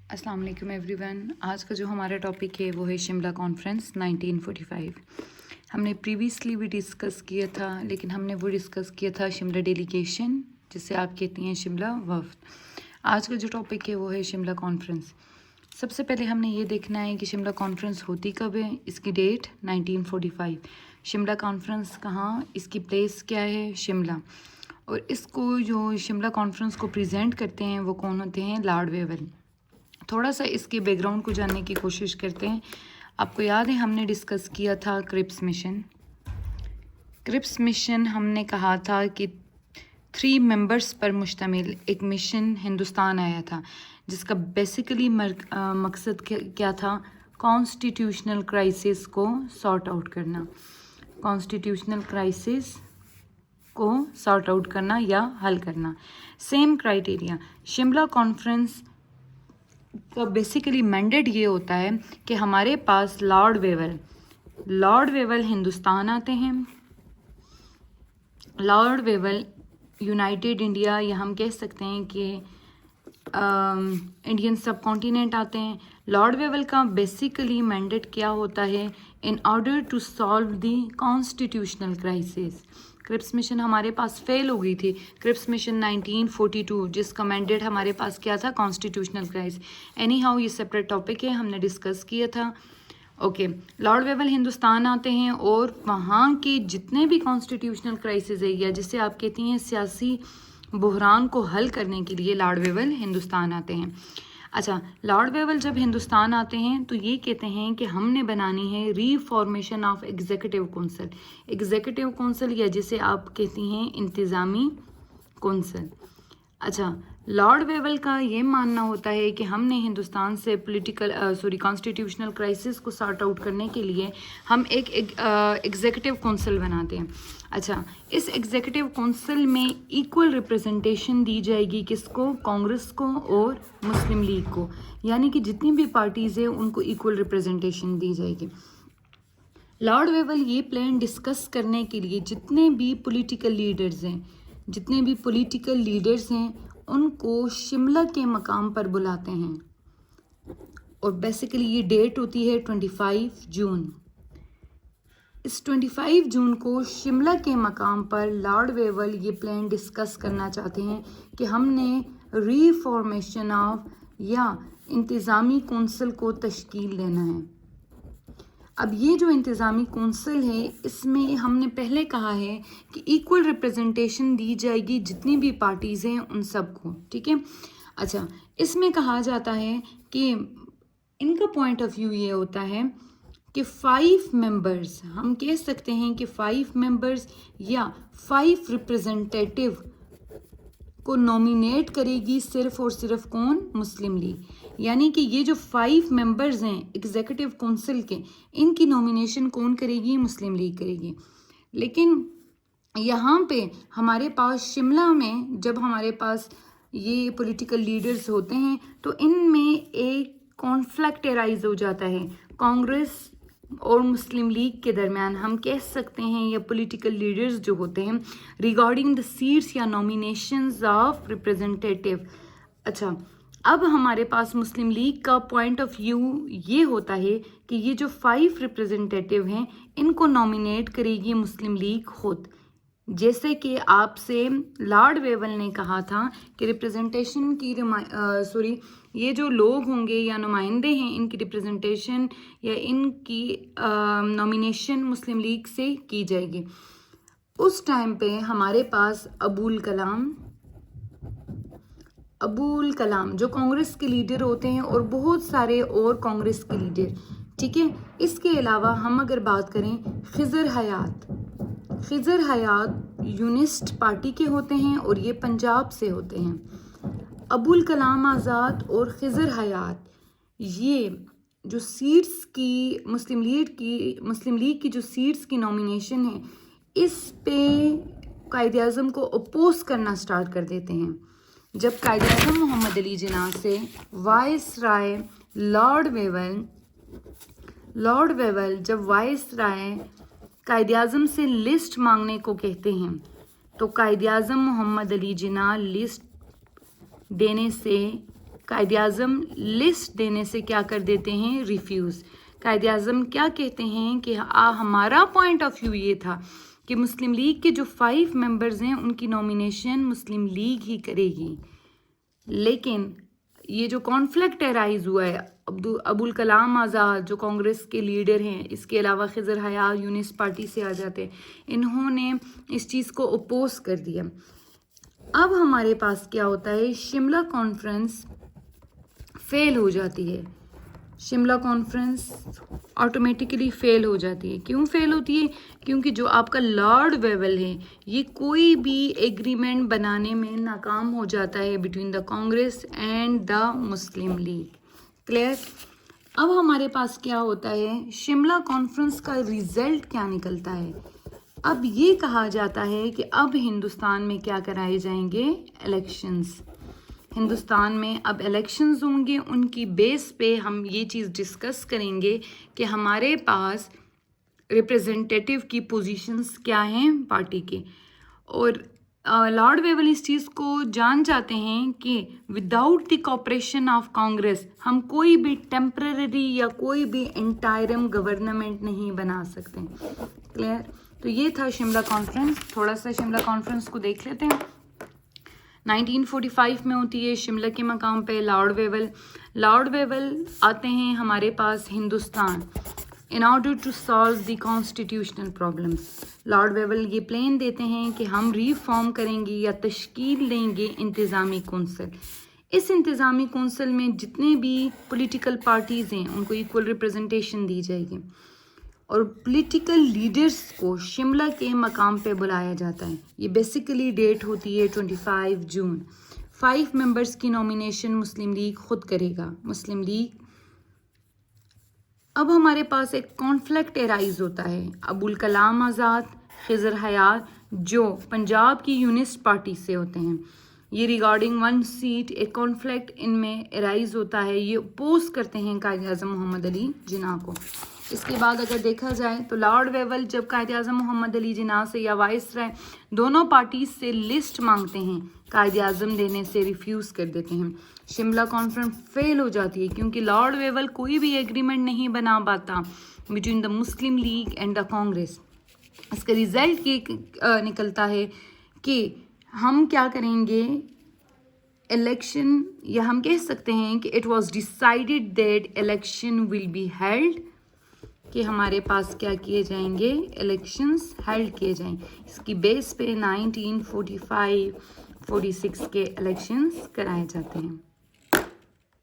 अस्सलाम वालेकुम एवरीवन। आज का जो हमारा टॉपिक है वो है शिमला कॉन्फ्रेंस 1945। हमने प्रीवियसली भी डिस्कस किया था, लेकिन हमने वो डिस्कस किया था शिमला डेलीगेशन, जिसे आप कहती हैं शिमला वफ़द। आज का जो टॉपिक है वो है शिमला कॉन्फ्रेंस। सबसे पहले हमने ये देखना है कि शिमला कॉन्फ्रेंस होती कब है। इसकी डेट 1945। शिमला कॉन्फ्रेंस कहाँ, इसकी प्लेस क्या है, शिमला। और इसको जो शिमला कॉन्फ्रेंस को प्रेजेंट करते हैं वो कौन होते हैं, लॉर्ड वेवल। थोड़ा सा इसके बैकग्राउंड को जानने की कोशिश करते हैं। आपको याद है हमने डिस्कस किया था क्रिप्स मिशन। क्रिप्स मिशन हमने कहा था कि 3 मेंबर्स पर मुश्तमिल एक मिशन हिंदुस्तान आया था, जिसका बेसिकली मकसद क्या था, कॉन्स्टिट्यूशनल क्राइसिस को सॉर्ट आउट करना। कॉन्स्टिट्यूशनल क्राइसिस को सॉर्ट आउट करना या हल करना। सेम क्राइटेरिया शिमला कॉन्फ्रेंस का बेसिकली मैंडेट ये होता है कि हमारे पास लॉर्ड वेवल हिंदुस्तान आते हैं। लॉर्ड वेवल यूनाइटेड इंडिया, या हम कह सकते हैं कि इंडियन सब कॉन्टिनेंट आते हैं। लॉर्ड वेवल का बेसिकली मैंडेट क्या होता है, in order to solve the constitutional crisis. Cripps mission हमारे पास फेल हो गई थी। क्रिप्स मिशन 1942, जिसका मैंडेट हमारे पास क्या था, कॉन्स्टिट्यूशनल क्राइसिस। एनी हाउ ये सेपरेट टॉपिक है, हमने डिस्कस किया था। ओके, लॉर्ड वेवल हिंदुस्तान आते हैं और वहाँ के जितने भी कॉन्स्टिट्यूशनल क्राइसिस है, या जिसे आप कहती हैं सियासी बहरान को हल करने के लिए लॉर्ड वेवल हिंदुस्तान आते हैं। अच्छा, लॉर्ड वेवल जब हिंदुस्तान आते हैं तो ये कहते हैं कि हमने बनानी है reformation of executive council. Executive council, या जिसे आप कहती हैं इंतज़ामी कौंसिल। अच्छा, लॉर्ड वेवल का ये मानना होता है कि हमने हिंदुस्तान से कॉन्स्टिट्यूशनल क्राइसिस को सॉर्ट आउट करने के लिए हम एक एग्जीक्यूटिव कौंसिल बनाते हैं। अच्छा, इस एग्जीक्यूटिव कौंसिल में इक्वल रिप्रेजेंटेशन दी जाएगी किसको, कांग्रेस को और मुस्लिम लीग को, यानी कि जितनी भी पार्टीज़ हैं उनको इक्वल रिप्रेजेंटेशन दी जाएगी। लॉर्ड वेवल ये प्लान डिस्कस करने के लिए जितने भी पॉलिटिकल लीडर्स हैं उनको शिमला के मकाम पर बुलाते हैं। और बेसिकली ये डेट होती है 25 जून। इस 25 जून को शिमला के मकाम पर लॉर्ड वेवल ये प्लान डिस्कस करना चाहते हैं कि हमने रीफॉर्मेशन ऑफ या इंतज़ामी कौंसिल को तश्कील देना है। अब ये जो इंतज़ामी कौंसिल है, इसमें हमने पहले कहा है कि इक्वल रिप्रेजेंटेशन दी जाएगी जितनी भी पार्टीज़ हैं उन सबको, ठीक है। अच्छा, इसमें कहा जाता है कि इनका पॉइंट ऑफ व्यू ये होता है कि 5 मेंबर्स, हम कह सकते हैं कि 5 मेंबर्स या 5 रिप्रेजेंटेटिव को नॉमिनेट करेगी सिर्फ और सिर्फ कौन, मुस्लिम लीग। यानी कि ये जो 5 मेंबर्स हैं एग्जीक्यूटिव काउंसिल के, इनकी नॉमिनेशन कौन करेगी, मुस्लिम लीग करेगी। लेकिन यहाँ पे हमारे पास शिमला में जब हमारे पास ये पॉलिटिकल लीडर्स होते हैं तो इनमें एक कॉन्फ्लिक्ट अराइज हो जाता है कांग्रेस और मुस्लिम लीग के दरमियान, हम कह सकते हैं, या पॉलिटिकल लीडर्स जो होते हैं, रिगार्डिंग द सीट्स या नॉमिनेशंस ऑफ रिप्रेजेंटेटिव। अच्छा, अब हमारे पास मुस्लिम लीग का पॉइंट ऑफ व्यू ये होता है कि ये जो 5 रिप्रेजेंटेटिव हैं इनको नॉमिनेट करेगी मुस्लिम लीग खुद। जैसे कि आपसे लॉर्ड वेवल ने कहा था कि रिप्रेजेंटेशन की ये जो लोग होंगे या नुमाइंदे हैं, इनकी रिप्रेजेंटेशन या इनकी नॉमिनेशन मुस्लिम लीग से की जाएगी। उस टाइम पे हमारे पास अबुल कलाम जो कांग्रेस के लीडर होते हैं, और बहुत सारे और कांग्रेस के लीडर, ठीक है। इसके अलावा हम अगर बात करें खिजर हयात यूनिस्ट पार्टी के होते हैं और ये पंजाब से होते हैं। अबुल कलाम आज़ाद और खिजर हयात, ये जो सीट्स की मुस्लिम लीग की जो सीट्स की नॉमिनेशन है, इस पे कायदे आज़म को अपोज करना स्टार्ट कर देते हैं। जब कायदे आज़म मोहम्मद अली जिन्ना से वाइस राय लॉर्ड वेवल जब वाइस राय कायदे आज़म से लिस्ट मांगने को कहते हैं, तो कायदे आज़म मोहम्मद अली जिन्ना लिस्ट देने से कायद आज़म लिस्ट देने से क्या कर देते हैं, रिफ्यूज़। कायद आज़म क्या कहते हैं कि हमारा पॉइंट ऑफ व्यू ये था कि मुस्लिम लीग के जो 5 मेंबर्स हैं उनकी नॉमिनेशन मुस्लिम लीग ही करेगी। लेकिन ये जो कॉन्फ्लिक्ट अराइज हुआ है, अबुल कलाम आज़ाद जो कांग्रेस के लीडर हैं, इसके अलावा खिज़र हयात यूनिस्ट पार्टी से आ जाते हैं, इन्होंने इस चीज़ को अपोज कर दिया। अब हमारे पास क्या होता है, शिमला कॉन्फ्रेंस फेल हो जाती है। शिमला कॉन्फ्रेंस ऑटोमेटिकली फेल हो जाती है। क्यों फेल होती है? क्योंकि जो आपका लॉर्ड वेवल है ये कोई भी एग्रीमेंट बनाने में नाकाम हो जाता है between the Congress and the Muslim league. Clear? अब हमारे पास क्या होता है, शिमला कॉन्फ्रेंस का रिजल्ट क्या निकलता है। अब ये कहा जाता है कि अब हिंदुस्तान में क्या कराए जाएंगे, इलेक्शंस। हिंदुस्तान में अब इलेक्शंस होंगे, उनकी बेस पे हम ये चीज़ डिस्कस करेंगे कि हमारे पास रिप्रेजेंटेटिव की पोजीशंस क्या हैं पार्टी के। और लॉर्ड वेवल इस चीज़ को जान जाते हैं कि without the cooperation of Congress हम कोई भी टेम्पररी या कोई भी इंटायरम गवर्नमेंट नहीं बना सकते। क्लियर? तो ये था शिमला कॉन्फ्रेंस। थोड़ा सा शिमला कॉन्फ्रेंस को देख लेते हैं। 1945 में होती है शिमला के मकाम पे लॉर्ड वेवल आते हैं हमारे पास Hindustan in order to solve the constitutional problems. Lord Wavell ये प्लान देते हैं कि हम रिफॉर्म करेंगे या तश्कील देंगे इंतज़ामी कौंसिल। इस इंतज़ामी कौंसिल में जितने भी पॉलिटिकल पार्टीज़ हैं उनको इक्वल रिप्रेजेंटेशन दी जाएगी और पॉलिटिकल लीडर्स को शिमला के मकाम पे बुलाया जाता है। ये बेसिकली डेट होती है 25 जून। 5 मेंबर्स की नॉमिनेशन मुस्लिम लीग खुद करेगा। मुस्लिम लीग, अब हमारे पास एक कॉन्फ्लिक्ट अराइज होता है। अबुल कलाम आज़ाद, खिज़र हयात जो पंजाब की यूनिस्ट पार्टी से होते हैं, ये रिगार्डिंग 1 सीट एक कॉन्फ्लिक्ट इनमें अराइज होता है। ये अपोज करते हैं कायद आज़म मोहम्मद अली जिन्ना को। इसके बाद अगर देखा जाए तो लॉर्ड वेवल जब कायद आज़म मोहम्मद अली जिन्ना से या वाइसराय दोनों पार्टीज से लिस्ट मांगते हैं, कायद आज़म देने से रिफ्यूज़ कर देते हैं। शिमला कॉन्फ्रेंस फेल हो जाती है क्योंकि लॉर्ड वेवल कोई भी एग्रीमेंट नहीं बना पाता between the Muslim league and the Congress. इसका रिजल्ट ये निकलता है कि हम क्या करेंगे, इलेक्शन, या हम कह सकते हैं कि it was decided that election will be held, कि हमारे पास क्या किए जाएंगे, इलेक्शंस हेल्ड किए जाएंगे। इसकी बेस पे 1945-46 के इलेक्शंस कराए जाते हैं।